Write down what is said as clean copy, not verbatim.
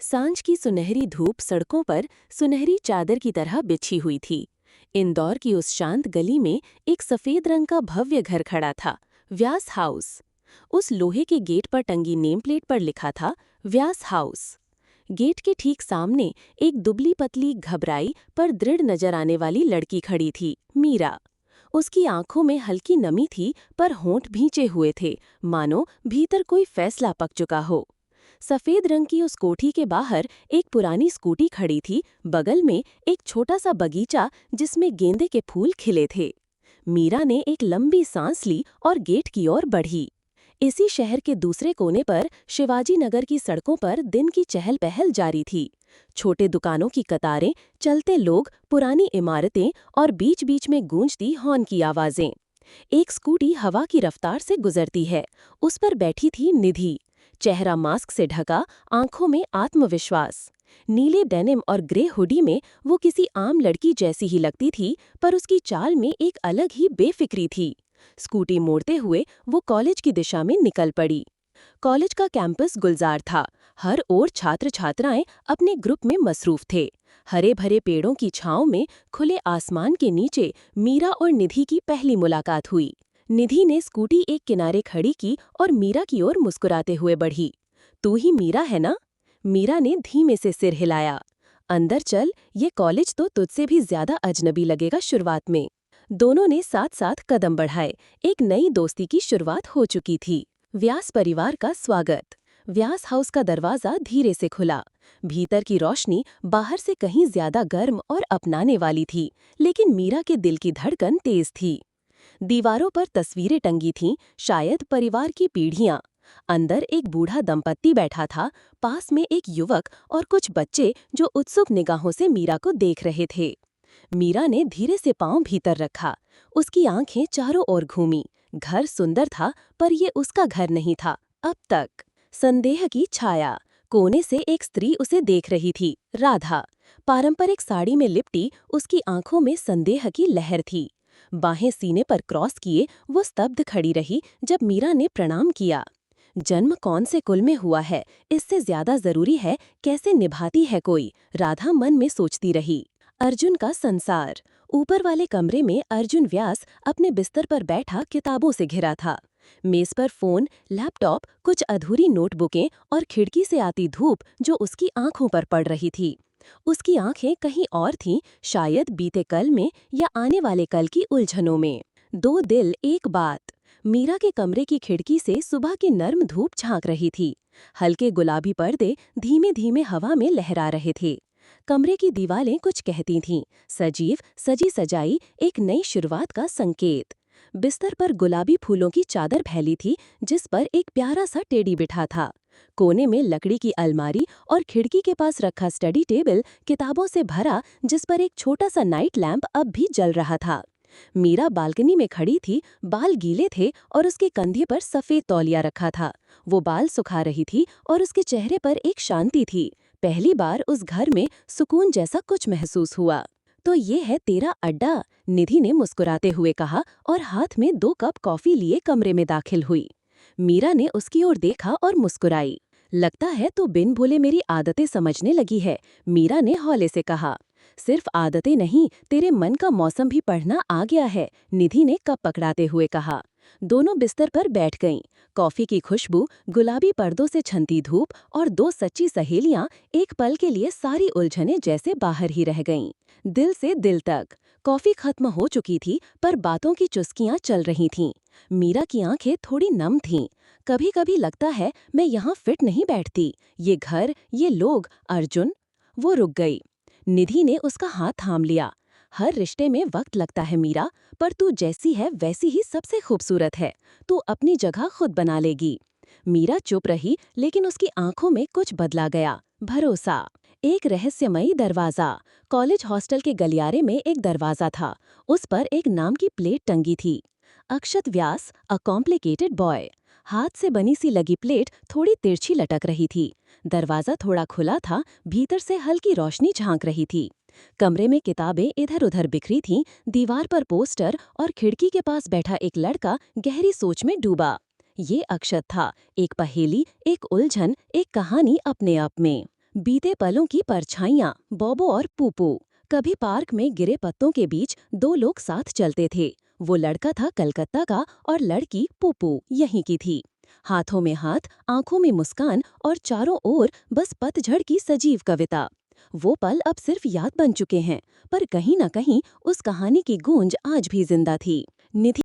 सांझ की सुनहरी धूप सड़कों पर सुनहरी चादर की तरह बिछी हुई थी। इंदौर की उस शांत गली में एक सफेद रंग का भव्य घर खड़ा था, व्यास हाउस। उस लोहे के गेट पर टंगी नेम प्लेट पर लिखा था, व्यास हाउस। गेट के ठीक सामने एक दुबली पतली घबराई पर दृढ़ नजर आने वाली लड़की खड़ी थी, मीरा। उसकी आंखों में हल्की नमी थी, पर होंठ भींचे हुए थे, मानो भीतर कोई फैसला पक चुका हो। सफेद रंग की उस कोठी के बाहर एक पुरानी स्कूटी खड़ी थी, बगल में एक छोटा सा बगीचा जिसमें गेंदे के फूल खिले थे। मीरा ने एक लंबी सांस ली और गेट की ओर बढ़ी। इसी शहर के दूसरे कोने पर शिवाजी नगर की सड़कों पर दिन की चहल पहल जारी थी। छोटे दुकानों की कतारें, चलते लोग, पुरानी इमारतें और बीच बीच में गूंजती हॉर्न की आवाजें। एक स्कूटी हवा की रफ्तार से गुजरती है। उस पर बैठी थी निधि। चेहरा मास्क से ढका, आंखों में आत्मविश्वास। नीले डेनिम और ग्रे हुडी में वो किसी आम लड़की जैसी ही लगती थी, पर उसकी चाल में एक अलग ही बेफिक्री थी। स्कूटी मोड़ते हुए वो कॉलेज की दिशा में निकल पड़ी। कॉलेज का कैंपस गुलजार था। हर ओर छात्र छात्राएं अपने ग्रुप में मसरूफ थे। हरे भरे पेड़ों की छांव में खुले आसमान के नीचे मीरा और निधि की पहली मुलाकात हुई। निधि ने स्कूटी एक किनारे खड़ी की और मीरा की ओर मुस्कुराते हुए बढ़ी। तू ही मीरा है ना? मीरा ने धीमे से सिर हिलाया। अंदर चल, ये कॉलेज तो तुझसे भी ज्यादा अजनबी लगेगा शुरुआत में। दोनों ने साथ साथ कदम बढ़ाए। एक नई दोस्ती की शुरुआत हो चुकी थी। व्यास परिवार का स्वागत। व्यास हाउस का दरवाजा धीरे से खुला। भीतर की रोशनी बाहर से कहीं ज्यादा गर्म और अपनाने वाली थी, लेकिन मीरा के दिल की धड़कन तेज थी। दीवारों पर तस्वीरें टंगी थीं, शायद परिवार की पीढ़ियां। अंदर एक बूढ़ा दंपत्ति बैठा था, पास में एक युवक और कुछ बच्चे जो उत्सुक निगाहों से मीरा को देख रहे थे। मीरा ने धीरे से पांव भीतर रखा। उसकी आंखें चारों ओर घूमी। घर सुंदर था, पर ये उसका घर नहीं था अब तक। संदेह की छाया। कोने से एक स्त्री उसे देख रही थी, राधा। पारंपरिक साड़ी में लिपटी उसकी आंखों में संदेह की लहर थी। बाहें सीने पर क्रॉस किए वो स्तब्ध खड़ी रही जब मीरा ने प्रणाम किया। जन्म कौन से कुल में हुआ है, इससे ज्यादा जरूरी है कैसे निभाती है कोई, राधा मन में सोचती रही। अर्जुन का संसार। ऊपर वाले कमरे में अर्जुन व्यास अपने बिस्तर पर बैठा किताबों से घिरा था। मेज पर फोन, लैपटॉप, कुछ अधूरी नोटबुकें और खिड़की से आती धूप जो उसकी आंखों पर पड़ रही थी। उसकी आंखें कहीं और थीं, शायद बीते कल में या आने वाले कल की उलझनों में। दो दिल एक बात। मीरा के कमरे की खिड़की से सुबह की नर्म धूप झांक रही थी। हल्के गुलाबी पर्दे धीमे धीमे हवा में लहरा रहे थे। कमरे की दीवारें कुछ कहती थीं, सजीव, सजी सजाई, एक नई शुरुआत का संकेत। बिस्तर पर गुलाबी फूलों की चादर फैली थी, जिस पर एक प्यारा सा टेडी बिठा था। कोने में लकड़ी की अलमारी और खिड़की के पास रखा स्टडी टेबल किताबों से भरा, जिस पर एक छोटा सा नाइट लैंप अब भी जल रहा था। मीरा बालकनी में खड़ी थी, बाल गीले थे और उसके कंधे पर सफेद तौलिया रखा था। वो बाल सुखा रही थी और उसके चेहरे पर एक शांति थी। पहली बार उस घर में सुकून जैसा कुछ महसूस हुआ। तो ये है तेरा अड्डा, निधि ने मुस्कुराते हुए कहा और हाथ में 2 कप कॉफी लिए कमरे में दाखिल हुई। मीरा ने उसकी ओर देखा और मुस्कुराई। लगता है तो बिन बोले मेरी आदतें समझने लगी है, मीरा ने हौले से कहा। सिर्फ आदतें नहीं, तेरे मन का मौसम भी पढ़ना आ गया है, निधि ने कप पकड़ाते हुए कहा। दोनों बिस्तर पर बैठ गईं। कॉफी की खुशबू, गुलाबी पर्दों से छनती धूप और 2 सच्ची सहेलियां एक पल के लिए सारी उलझनें जैसे बाहर ही रह गईं। दिल से दिल तक। कॉफी खत्म हो चुकी थी, पर बातों की चुस्कियां चल रही थीं। मीरा की आंखें थोड़ी नम थीं। कभी कभी लगता है मैं यहाँ फिट नहीं बैठती, ये घर, ये लोग, अर्जुन। वो रुक गई। निधि ने उसका हाथ थाम लिया। हर रिश्ते में वक्त लगता है मीरा, पर तू जैसी है वैसी ही सबसे खूबसूरत है। तू अपनी जगह खुद बना लेगी। मीरा चुप रही, लेकिन उसकी आंखों में कुछ बदला गया, भरोसा। एक रहस्यमयी दरवाजा। कॉलेज हॉस्टल के गलियारे में एक दरवाजा था। उस पर एक नाम की प्लेट टंगी थी, अक्षत व्यास, अ कॉम्प्लिकेटेड बॉय। हाथ से बनी सी लगी प्लेट थोड़ी तिरछी लटक रही थी। दरवाजा थोड़ा खुला था, भीतर से हल्की रोशनी झांक रही थी। कमरे में किताबें इधर उधर बिखरी थीं, दीवार पर पोस्टर और खिड़की के पास बैठा एक लड़का गहरी सोच में डूबा। ये अक्षत था, एक पहेली, एक उलझन, एक कहानी अपने आप में। बीते पलों की परछाइयाँ, बॉबो और पूपू। कभी पार्क में गिरे पत्तों के बीच दो लोग साथ चलते थे। वो लड़का था कलकत्ता का और लड़की पूपू यहीं की थी। हाथों में हाथ, आंखों में मुस्कान और चारों ओर बस पतझड़ की सजीव कविता। वो पल अब सिर्फ याद बन चुके हैं, पर कहीं न कहीं उस कहानी की गूंज आज भी जिंदा थी। निधि